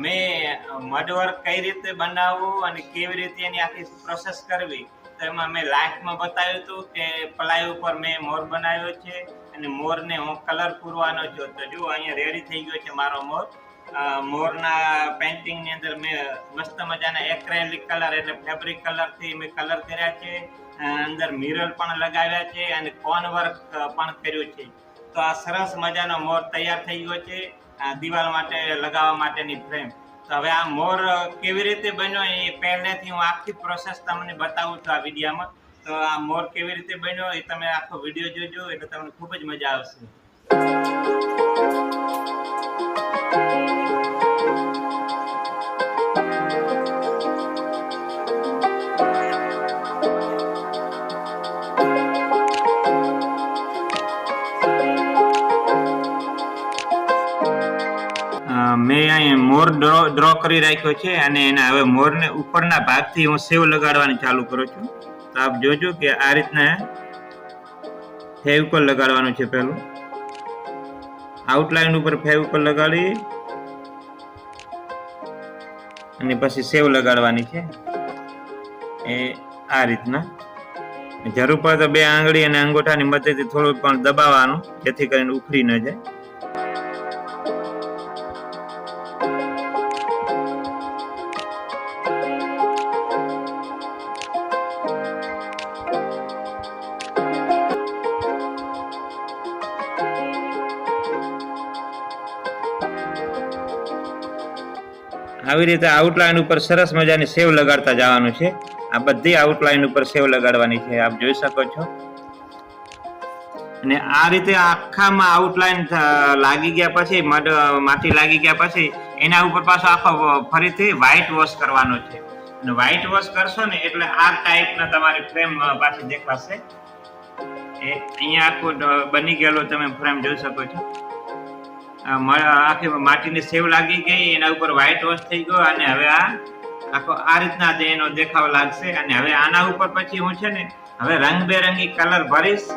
મેં મડવર્ક કઈ રીતે બનાવવું અને કેવી રીતે એની આખી પ્રોસેસ કરવી તો એમાં મેં લાઈફમાં બતાવ્યું હતું કે પ્લાય ઉપર મેં મોર બનાવ્યો છે અને મોરને હું કલર પૂરવાનો છું. તો જુઓ અહીંયા રેડી થઈ ગયો છે મારો મોર. મોરના પેઇન્ટિંગની અંદર મેં મસ્ત મજાના એક્રેલિક કલર એટલે ફેબ્રિક કલરથી મેં કલર કર્યા છે. અંદર મિરર પણ લગાવ્યા છે અને કોન વર્ક પણ કર્યું છે. તો આ સરસ મજાનો મોર તૈયાર થઈ ગયો છે દિવાલ માટે લગાવવા માટેની ફ્રેમ. તો હવે આ મોર કેવી રીતે બન્યો એ પહેલેથી હું આખી પ્રોસેસ તમને બતાવું છું આ વિડીયોમાં. તો આ મોર કેવી રીતે બન્યો એ તમે આખો વિડીયો જોજો એટલે તમને ખૂબ જ મજા આવશે. મેં અહીં મોર ડ્રો કરી રાખ્યો છે અને એના હવે મોરને ઉપરના ભાગથી હું સેવ લગાડવાની ચાલુ કરું છું. તો આપ જોજો કે આ રીતના ફેવિકોલ લગાડવાનું છે. પહેલું આઉટલાઈન ઉપર ફેવિકોલ લગાડી અને પછી સેવ લગાડવાની છે. એ આ રીતના જરૂર પડે તો બે આંગળી અને અંગૂઠાની મદદથી થોડું પણ દબાવવાનું જેથી કરીને ઉખડી ન જાય. આવી રીતે આઉટલાઈન ઉપર સરસ મજાની સેવ લગાડતા જવાનું છે. આ બધી આઉટલાઈન ઉપર સેવ લગાડવાની છે, આપ જોઈ શકો છો. અને આ રીતે આખામાં આઉટલાઈન લાગી ગયા પછી માટી લાગી ગયા પછી એના ઉપર પાછો આખો ફરીથી વ્હાઈટ વોશ કરવાનો છે. અને વ્હાઈટ વોશ કરશો ને એટલે આ ટાઈપના તમારી ફ્રેમ પાછી દેખાશે. એ અહીંયા આખું બની ગયેલું તમે ફ્રેમ જોઈ શકો છો. આખી માટીની સેવ લાગી ગઈ, એના ઉપર વ્હાઈટ વોશ થઈ ગયો અને હવે આ આખો આ રીતના એનો દેખાવ લાગશે. અને હવે આના ઉપર પછી હું છે ને હવે રંગબેરંગી કલર ભરીશ